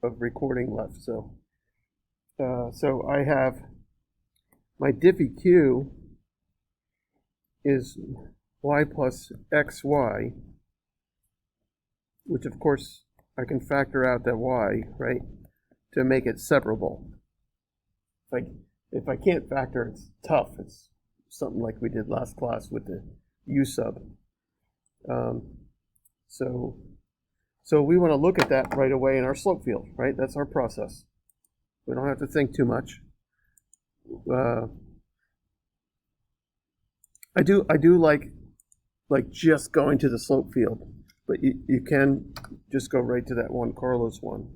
of recording left. So I have my diffie q is y plus xy, which of course I can factor out that y, right, to make it separable. If I can't factor, it's tough. It's something like we did last class with the u sub. So we want to look at that right away in our slope field, right? That's our process. We don't have to think too much. I do like just going to the slope field, but you can just go right to that one Carlos one.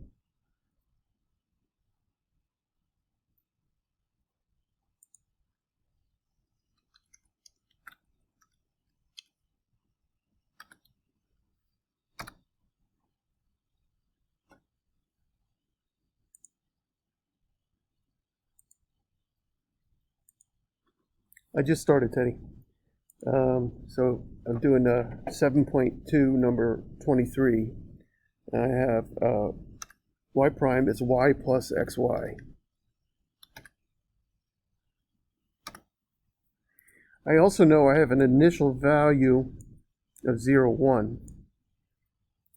I just started, Teddy. So I'm doing 7.2, number 23. And I have y prime is y plus xy. I also know I have an initial value of 0, 1.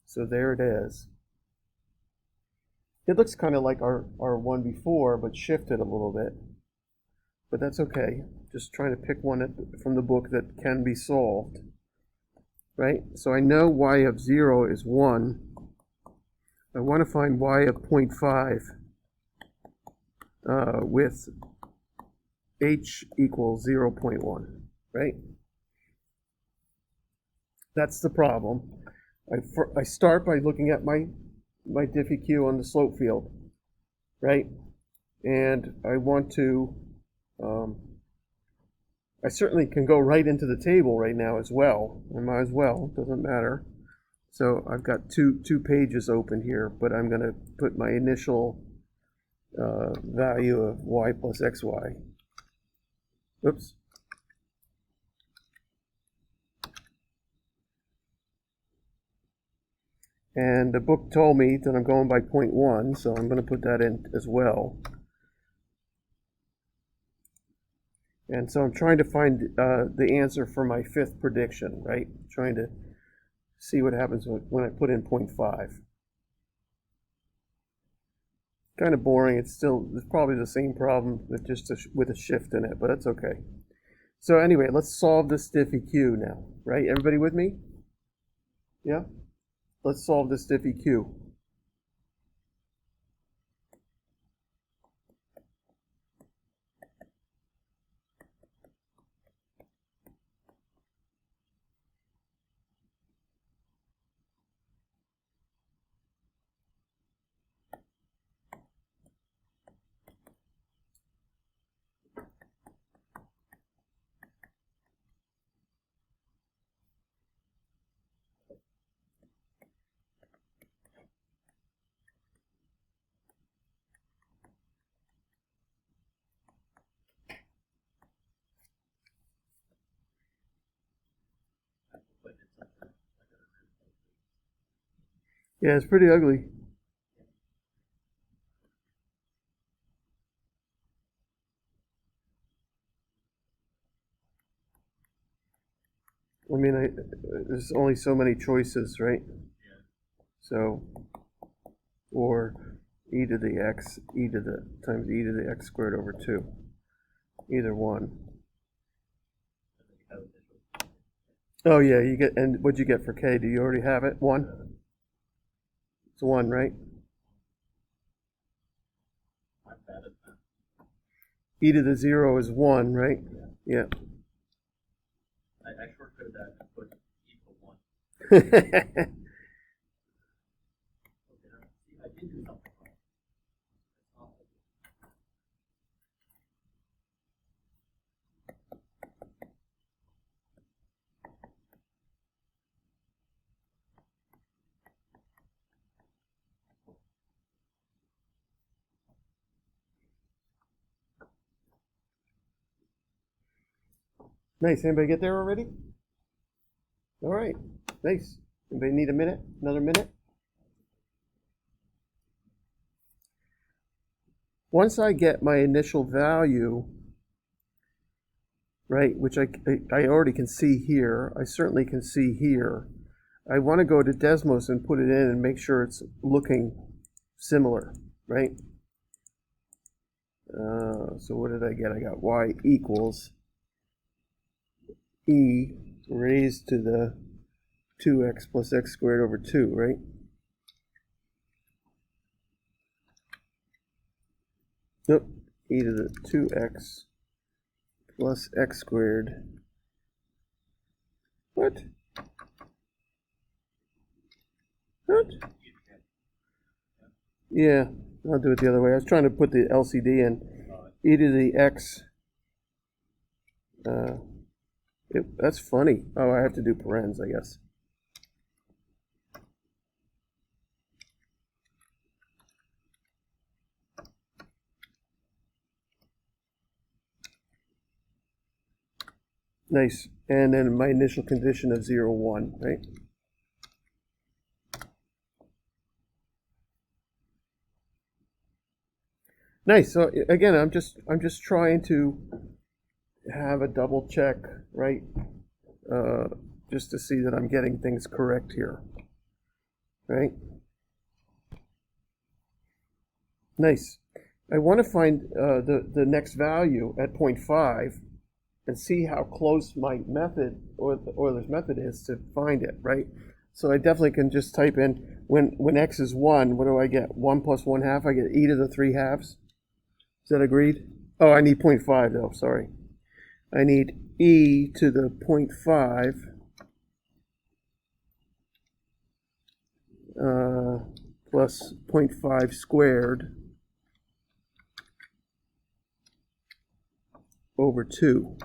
So there it is. It looks kind of like our one before, but shifted a little bit. But that's okay. Just trying to pick one from the book that can be solved. Right? So I know y of 0 is 1. I want to find y of 0.5 with h equals 0.1. Right? That's the problem. I start by looking at my diffie q on the slope field. Right? And I want to I certainly can go right into the table right now as well. I might as well, doesn't matter. So I've got two pages open here, but I'm going to put my initial value of y plus xy. Oops. And the book told me that I'm going by 0.1, so I'm going to put that in as well. And so I'm trying to find the answer for my fifth prediction, right? Trying to see what happens when I put in 0.5. Kind of boring. It's probably the same problem with just with a shift in it, but that's okay. So anyway, let's solve this diffie q now, right? Everybody with me? Yeah? Let's solve this diffie q. Yeah, it's pretty ugly. I mean, there's only so many choices, right? Yeah. So, or e to the x, times e to the x squared over 2. Either one. Oh yeah, you get, and what'd you get for k? Do you already have it? 1? It's 1, right? E to the 0 is 1, right? Yeah. I shortcutted that and put equal 1. I did do something wrong. Nice. Anybody get there already? All right. Nice. Anybody need a minute? Another minute? once I get my initial value, right, which I already can see here, I certainly can see here, I want to go to Desmos and put it in and make sure it's looking similar, right? So what did I get? I got y equals e raised to the 2x plus x squared over 2, right? Nope, e to the 2x plus x squared. What? What? Yeah, I'll do it the other way. I was trying to put the LCD in. E to the x. That's funny. Oh, I have to do parens, I guess. Nice. And then my initial condition of 0, 1, right? Nice. So again, I'm just trying to have a double check, right? Just to see that I'm getting things correct here, right? Nice. I want to find the next value at 0.5 and see how close my method or Euler's method is to find it, right? So I definitely can just type in when x is 1, what do I get? 1 plus 1/2, I get e to the 3/2. Is that agreed? Oh, I need 0.5 though, sorry. I need e to the 0.5 plus 0.5 squared over 2,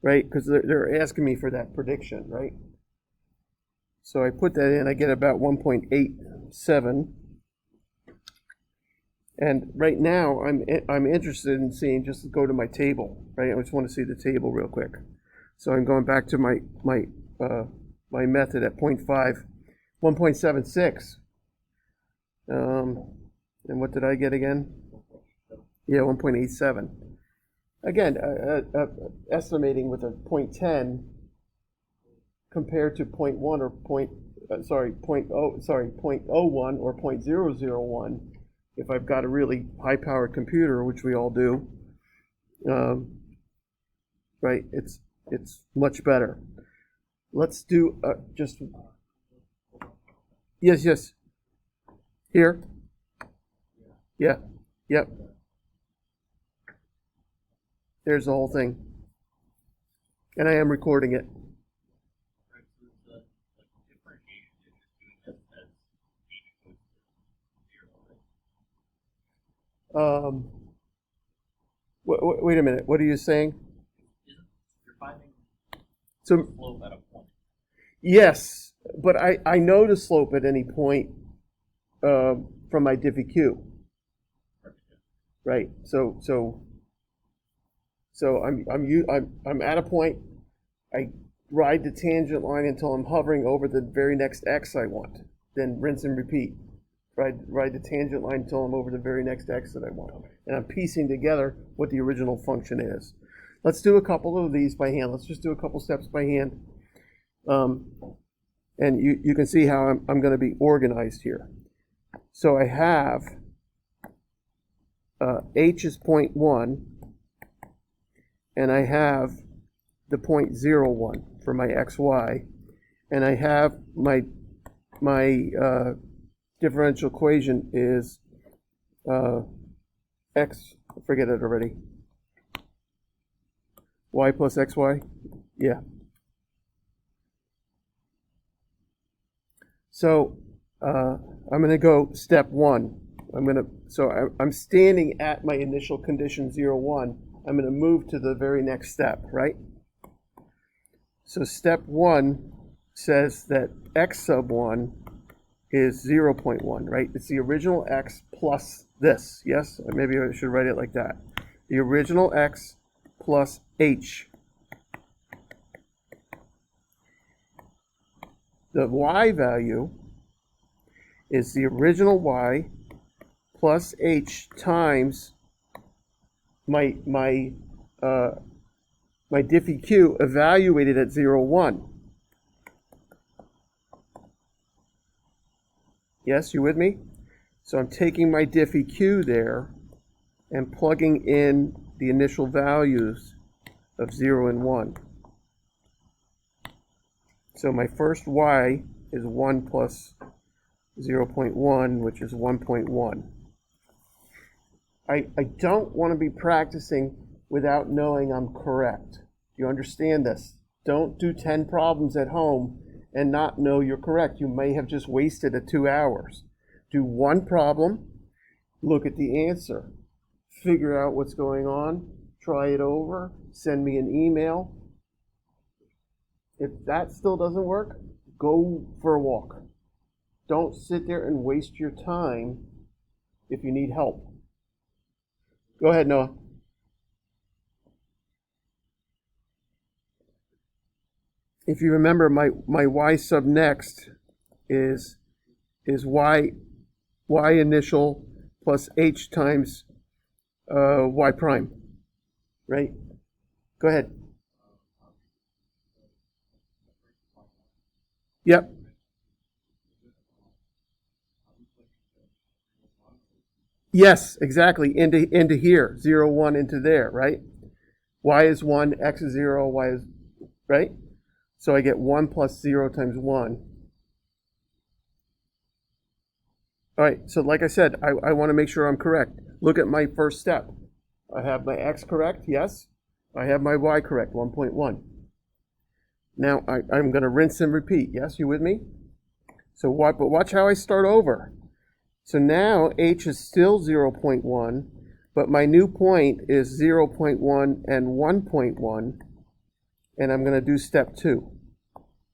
right? Because they're asking me for that prediction, right? So I put that in, I get about 1.87. And right now, I'm interested in seeing, just go to my table, right? I just want to see the table real quick. So I'm going back to my method at 0.5, 1.76. And what did I get again? Yeah, 1.87. Again, estimating with a 0.10 compared to 0.1 or 0.01 or 0.001. If I've got a really high-powered computer, which we all do, right? It's much better. Let's do just yes. Here. Yeah. Yep. There's the whole thing, and I am recording it. Wait a minute. What are you saying? You're finding So slope at a point. yes, but I know the slope at any point from my diffie-q, right? So I'm at a point. I ride the tangent line until I'm hovering over the very next x I want. Then rinse and repeat. Ride the tangent line until I'm over the very next x that I want. And I'm piecing together what the original function is. Let's do a couple of these by hand. Let's just do a couple steps by hand. And you can see how I'm going to be organized here. So I have h is 0.1, and I have the 0.01 for my xy, and I have my differential equation is x, forget it already, y plus xy, yeah. So I'm going to go step 1. I'm standing at my initial condition 0, 1. I'm going to move to the very next step, right? So step 1 says that x sub 1 is 0.1, right? It's the original x plus this, yes? Maybe I should write it like that. The original x plus h. The y value is the original y plus h times my uh, my diffie q evaluated at 0, 1. Yes, you with me? So I'm taking my diffie q there and plugging in the initial values of 0 and 1. So my first y is 1 plus 0.1, which is 1.1. I don't want to be practicing without knowing I'm correct. Do you understand this? Don't do 10 problems at home and not know you're correct. You may have just wasted 2 hours. Do one problem, look at the answer, figure out what's going on, try it over, send me an email. If that still doesn't work, go for a walk. Don't sit there and waste your time if you need help. Go ahead, Noah. If you remember, my y sub next is y initial plus h times y prime, right? Go ahead. Yep. Yes, exactly. Into here, 0, 1 into there, right? Y is 1, x is 0, y is, right? So I get 1 plus 0 times 1. All right, so like I said, I want to make sure I'm correct. Look at my first step. I have my x correct, yes. I have my y correct, 1.1. Now I'm going to rinse and repeat. Yes, you with me? So what? But watch how I start over. So now h is still 0.1, but my new point is 0.1 and 1.1, and I'm going to do step 2,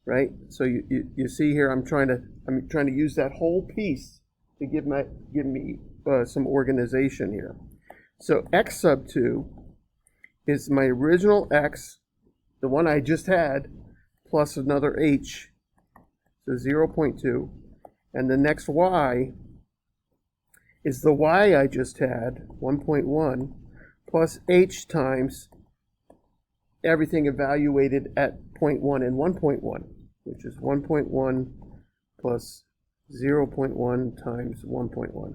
right? So you see here, I'm trying to use that whole piece to give me some organization here. So x sub 2 is my original x, the one I just had, plus another h, so 0.2, and the next y is the y I just had, 1.1, plus h times everything evaluated at 0.1 and 1.1, which is 1.1 plus 0.1 times 1.1.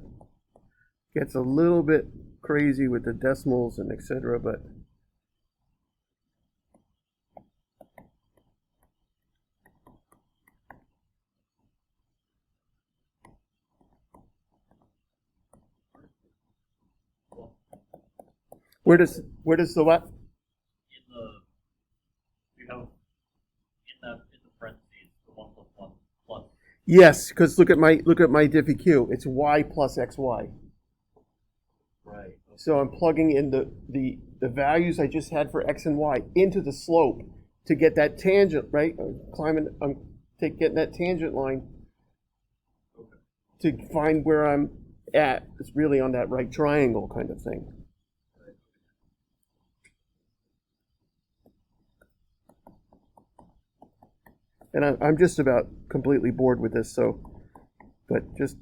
Gets a little bit crazy with the decimals and etc., but where does the what? You have in the parentheses the 1 plus 1 plus. Yes, because look at my diffie q. It's y plus xy. Right. Okay. So I'm plugging in the values I just had for x and y into the slope to get that tangent, right? Getting that tangent line to find where I'm at. It's really on that right triangle kind of thing. And I'm just about completely bored with this, but just,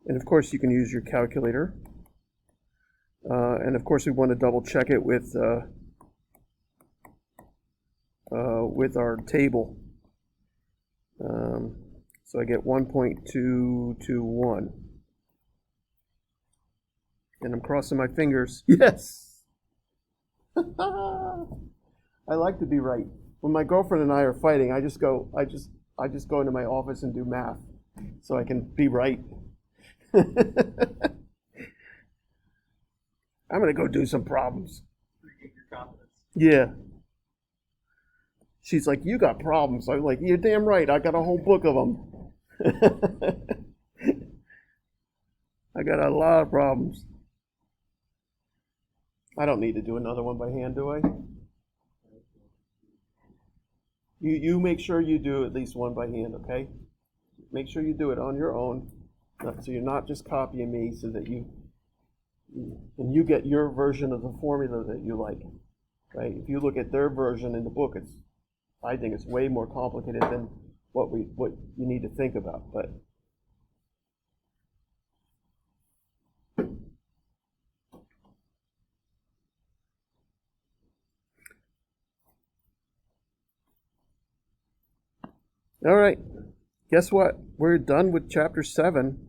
and of course you can use your calculator. And of course we want to double check it with our table. So I get 1.221. And I'm crossing my fingers. Yes! I like to be right. When my girlfriend and I are fighting, I just go into my office and do math so I can be right. I'm going to go do some problems. Yeah. She's like, you got problems. I'm like, you're damn right. I got a whole book of them. I got a lot of problems. I don't need to do another one by hand, do I? You make sure you do at least one by hand, okay? Make sure you do it on your own, so you're not just copying me, so that you get your version of the formula that you like, right? If you look at their version in the book, I think it's way more complicated than what you need to think about, but All right. Guess what? We're done with chapter 7.